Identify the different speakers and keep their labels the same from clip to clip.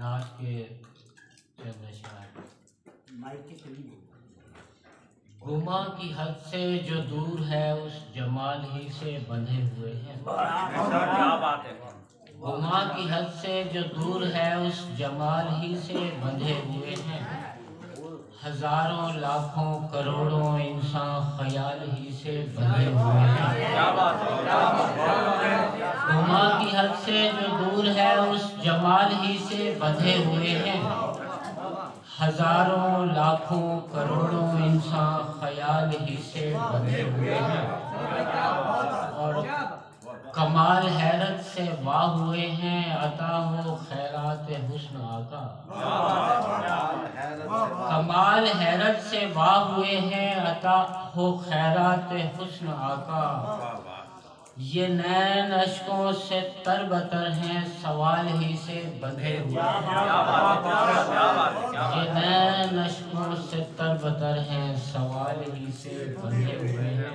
Speaker 1: نعت کے چند اشعار۔ گما کی حد سے جو دور ہے اس جمال ہی سے بندھے ہوئے ہیں۔ گما کی حد سے جو دور ہے اس جمال ہی سے بندھے ہوئے ہیں۔ ہزاروں لاکھوں کروڑوں انسان خیال ہی سے بندھے ہوئے ہیں۔ گما کی حد سے جو دور ہے اس جمال ہی سے بندھے ہوئے ہیں۔ ہزاروں لاکھوں کروڑوں انسان خیال ہی سے بندھے ہوئے ہیں، اور کمال حیرت سے واہ ہوئے ہیں، عطا ہو خیرات حسن آقا۔ کمال حیرت سے واہ ہوئے ہیں، عطا ہو خیرات حسن آقا۔ یہ نین اشکوں سے تر بتر ہیں، سوال ہی سے بندھے ہوئے ہیں۔ یہ نین اشکوں سے تر بتر ہیں، سوال ہی سے بندھے ہوئے ہیں۔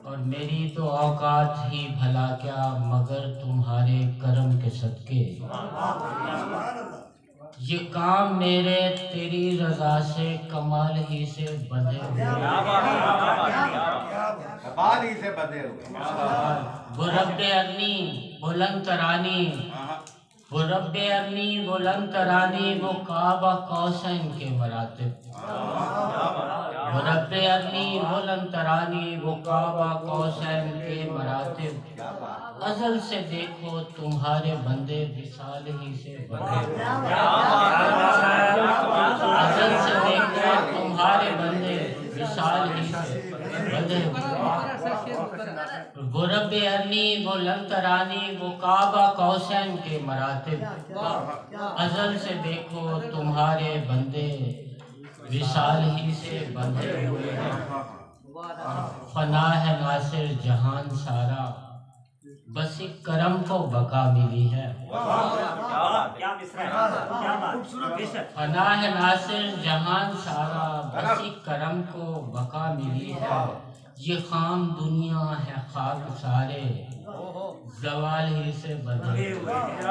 Speaker 1: اور میری تو اوقات ہی بھلا کیا مگر تمہارے کرم کے صدقے، یہ کام میرے تیری رضا سے کمال ہی سے بندھے ہوئے ہیں۔ وہ رب ارنی بلند ترانی، وہ رب ارنی بلند ترانی، وہ کعبہ قوسین کے مراتب۔ وہ رب ارنی بلند ترانی، وہ کعبہ قوسین کے مراتب۔ ازل سے دیکھو تمہارے بندے وصال ہی سے بندھے ہوئے ہیں۔ ازل سے دیکھو تمہارے بندے وصال ہی سے بندھے ہوئے ہیں۔ وہ رب ارنی بلند ترانی، وہ کعبہ قوسین کے مراتب۔ ازل سے دیکھو تمہارے بندے وصال ہی سے بندھے ہوئے ہیں۔ فنا ہے ناصر جہان سارا، بس ایک کرم کو بقا ملی ہے۔ فنا ہے ناصر جہان سارا، بس ایک کرم کو بقا ملی ہے۔ یہ خام دنیا ہے خاک سارے، زوال ہی سے بندھے ہوئے ہیں۔